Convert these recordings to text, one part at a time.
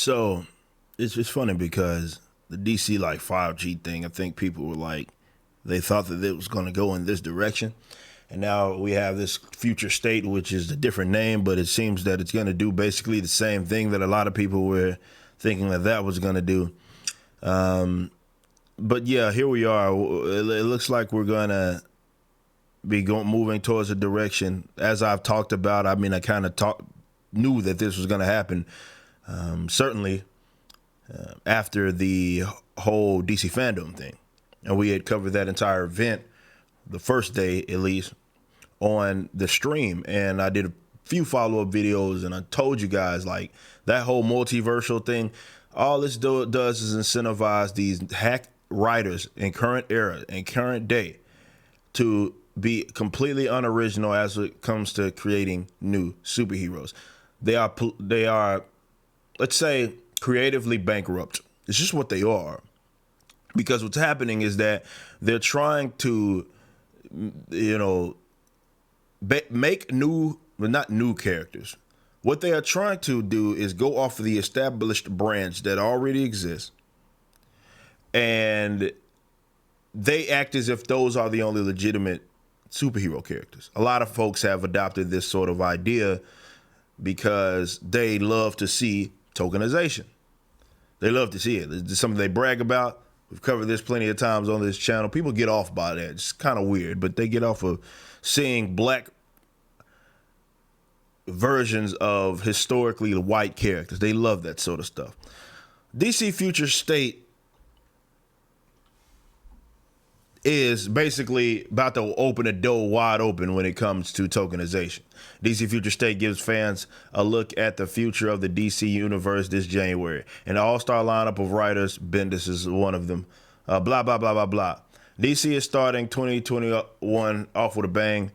So it's just funny because the DC like 5G thing, I think people were like, they thought that it was going to go in this direction. And now we have this future state, which is a different name, but it seems that it's going to do basically the same thing that a lot of people were thinking that was going to do. But yeah, here we are. It looks like we're going to be moving towards a direction. As I've talked about, I mean, I kind of knew that this was going to happen. Certainly after the whole DC fandom thing. And we had covered that entire event, the first day at least, on the stream. And I did a few follow-up videos, and I told you guys, like, that whole multiversal thing, all this does is incentivize these hack writers in current era and current day to be completely unoriginal as it comes to creating new superheroes. They are, let's say, creatively bankrupt. It's just what they are. Because what's happening is that they're trying to, make new, but not new characters. What they are trying to do is go off of the established brands that already exist, and they act as if those are the only legitimate superhero characters. A lot of folks have adopted this sort of idea because they love to see tokenization. They love to see it. It's something they brag about. We've covered this plenty of times on this channel. People get off by that. It's kind of weird, but they get off of seeing black versions of historically white characters. They love that sort of stuff. DC Future State is basically about to open the door wide open when it comes to tokenization. DC Future State gives fans a look at the future of the DC universe this January. An all-star lineup of writers, Bendis is one of them, blah, blah, blah, blah, blah. DC is starting 2021 off with a bang,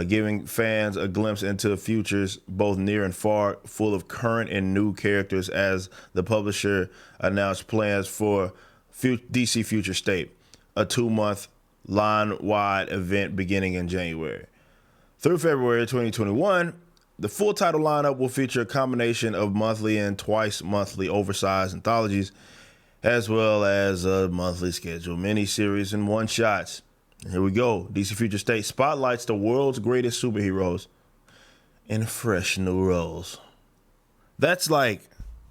giving fans a glimpse into futures both near and far, full of current and new characters as the publisher announced plans for DC Future State, a 2-month line-wide event beginning in January. Through February 2021, the full title lineup will feature a combination of monthly and twice-monthly oversized anthologies, as well as a monthly schedule, miniseries, and one-shots. Here we go. DC Future State spotlights the world's greatest superheroes in fresh new roles. That's like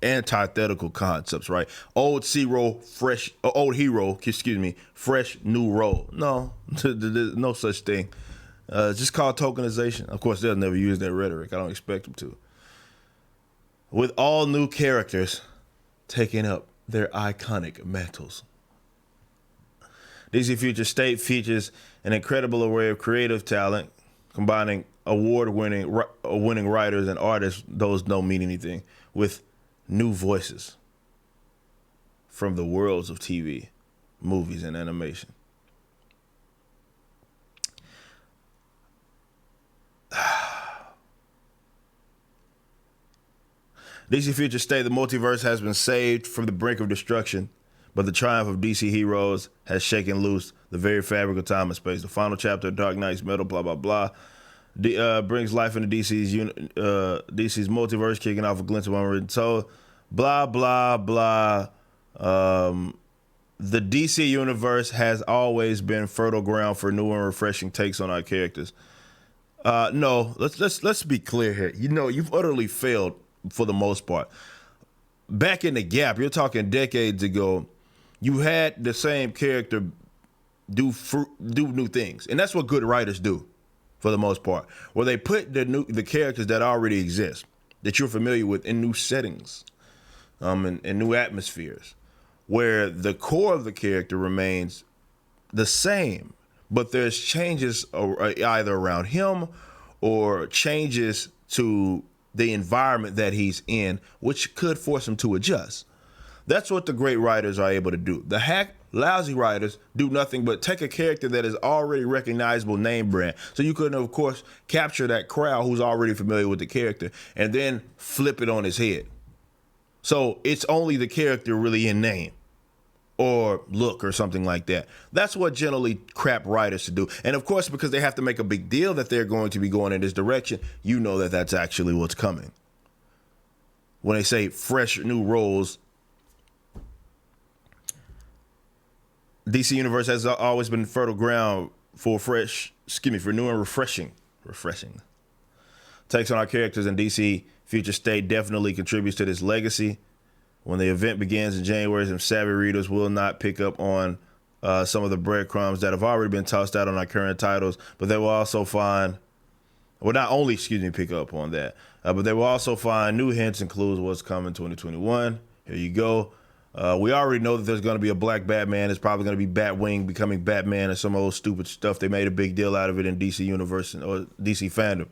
antithetical concepts, right? Old hero, fresh new role. No, there's no such thing. It's just called tokenization. Of course, they'll never use that rhetoric. I don't expect them to. With all new characters taking up their iconic mantles. DC Future State features an incredible array of creative talent, combining award-winning writers and artists, those don't mean anything, with new voices from the worlds of TV, movies, and animation. DC Future State, the multiverse has been saved from the brink of destruction, but the triumph of DC heroes has shaken loose the very fabric of time and space. The final chapter of Dark Knight's Metal, blah, blah, blah, brings life into DC's multiverse, kicking off a glimpse of unwritten soul, blah, blah, blah. The DC universe has always been fertile ground for new and refreshing takes on our characters. No, let's be clear here. You've utterly failed for the most part. Back in the gap, you're talking decades ago, you had the same character do new things. And that's what good writers do for the most part, where they put the characters that already exist, that you're familiar with, in new settings, and new atmospheres, where the core of the character remains the same, but there's changes either around him or changes to the environment that he's in, which could force him to adjust. That's what the great writers are able to do. The lousy writers do nothing but take a character that is already recognizable name brand. So you could, of course, capture that crowd who's already familiar with the character and then flip it on his head. So it's only the character really in name or look or something like that. That's what generally crap writers to do. And of course, because they have to make a big deal that they're going to be going in this direction, you know that that's actually what's coming. when they say fresh new roles, DC Universe has always been fertile ground for for new and refreshing takes on our characters, and DC Future State definitely contributes to this legacy. When the event begins in January, some savvy readers will not pick up on some of the breadcrumbs that have already been tossed out on our current titles, but they will also find, well, not only, pick up on that, but they will also find new hints and clues of what's coming 2021. Here you go. We already know that there's going to be a black Batman. It's probably going to be Batwing becoming Batman and some old stupid stuff. They made a big deal out of it in DC Universe or DC fandom.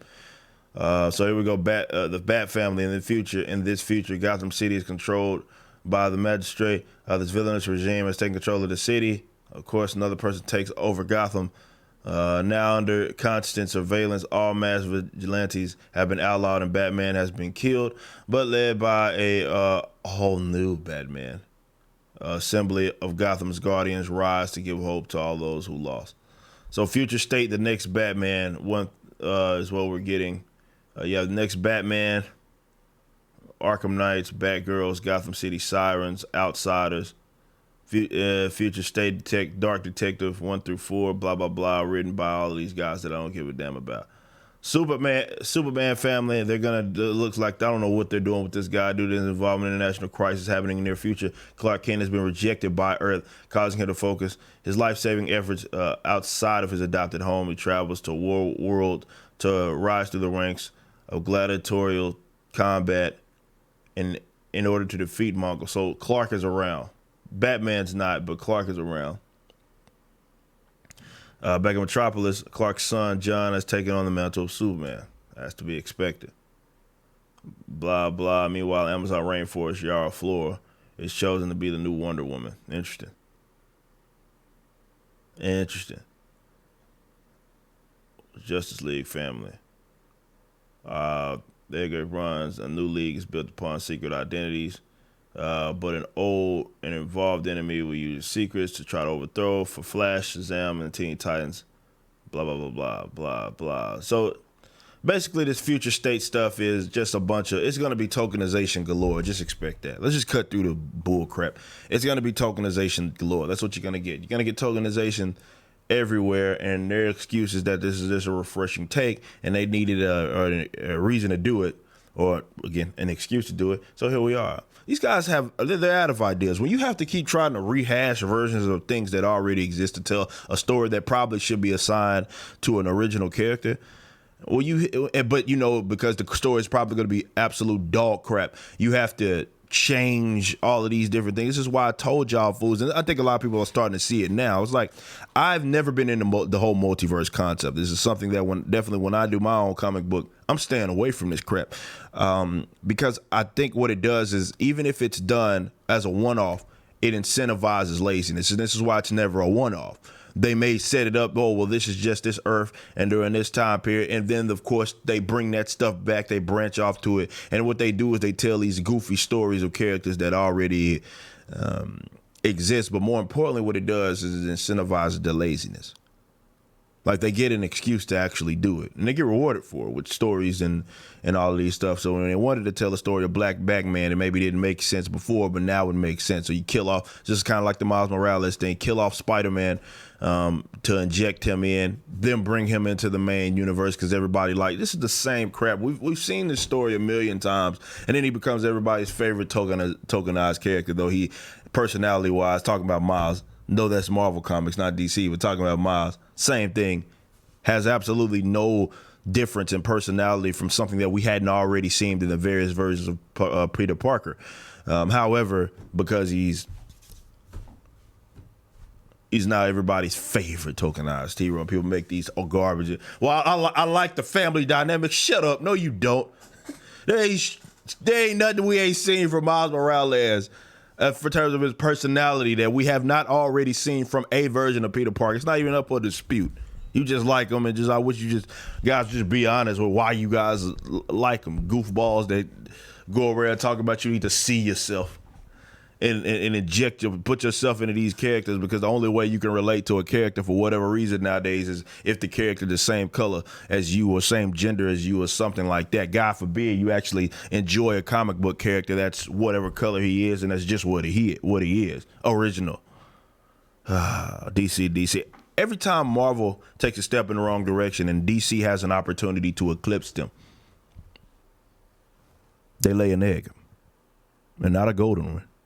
So here we go. The Bat family in this future, Gotham City is controlled by the magistrate. This villainous regime has taken control of the city. Of course, another person takes over Gotham. Now under constant surveillance, all mass vigilantes have been outlawed and Batman has been killed, but led by a whole new Batman. Assembly of Gotham's Guardians rise to give hope to all those who lost. So Future State, the next Batman, is what we're getting. The next Batman, Arkham Knights, Batgirls, Gotham City Sirens, Outsiders, Future State Dark Detective 1 through 4, blah, blah, blah, written by all of these guys that I don't give a damn about. Superman family, they're going to, looks like, I don't know what they're doing with this guy due to his involvement in a national crisis happening in the near future. Clark Kent has been rejected by Earth, causing him to focus his life-saving efforts outside of his adopted home. He travels to world to rise through the ranks of gladiatorial combat in order to defeat Mongol. So Clark is around. Batman's not, but Clark is around. Back in Metropolis, Clark's son, John, has taken on the mantle of Superman. That's to be expected. Blah, blah. Meanwhile, Amazon Rainforest, Yara Flora is chosen to be the new Wonder Woman. Interesting. Justice League family. There runs a new league is built upon secret identities. But an old and involved enemy will use secrets to try to overthrow for Flash, Shazam, and Teen Titans. Blah, blah, blah, blah, blah, blah. So basically this Future State stuff is just a bunch of, it's going to be tokenization galore. Just expect that. Let's just cut through the bull crap. It's going to be tokenization galore. That's what you're going to get. You're going to get tokenization everywhere, and their excuse is that this is just a refreshing take, and they needed a reason to do it, or, again, an excuse to do it. So here we are. These guys they're out of ideas. When you have to keep trying to rehash versions of things that already exist to tell a story that probably should be assigned to an original character, well, because the story is probably going to be absolute dog crap, you have to change all of these different things. This is why I told y'all fools, and I think a lot of people are starting to see it now. It's like, I've never been into the whole multiverse concept. This is something that when I do my own comic book, I'm staying away from this crap, because I think what it does is, even if it's done as a one-off, it incentivizes laziness, and this is why it's never a one-off. They may set it up, oh, well, this is just this Earth and during this time period. And then, of course, they bring that stuff back. They branch off to it. And what they do is they tell these goofy stories of characters that already exist. But more importantly, what it does is it incentivizes the laziness. Like, they get an excuse to actually do it. And they get rewarded for it with stories and all of these stuff. So when they wanted to tell a story of Black Batman, it maybe didn't make sense before, but now it makes sense. So you kill off, just kind of like the Miles Morales thing, kill off Spider-Man to inject him in, then bring him into the main universe, because everybody this is the same crap. We've seen this story a million times, and then he becomes everybody's favorite tokenized character, though he, personality-wise, talking about Miles, no, that's Marvel Comics, not DC, but talking about Miles, same thing, has absolutely no difference in personality from something that we hadn't already seen in the various versions of Peter Parker. However, because he's not everybody's favorite tokenized hero, and people make these garbage. Well, I like the family dynamic. Shut up. No, you don't. There ain't nothing we ain't seen from Miles Morales for terms of his personality that we have not already seen from a version of Peter Parker. It's not even up for dispute. You just like him, and I wish you guys just be honest with why you guys like him. Goofballs that go around talking about you need to see yourself. and put yourself into these characters, because the only way you can relate to a character for whatever reason nowadays is if the character the same color as you or same gender as you or something like that. God forbid you actually enjoy a comic book character that's whatever color he is, and that's just what he is. Original. DC. Every time Marvel takes a step in the wrong direction and DC has an opportunity to eclipse them, they lay an egg, and not a golden one.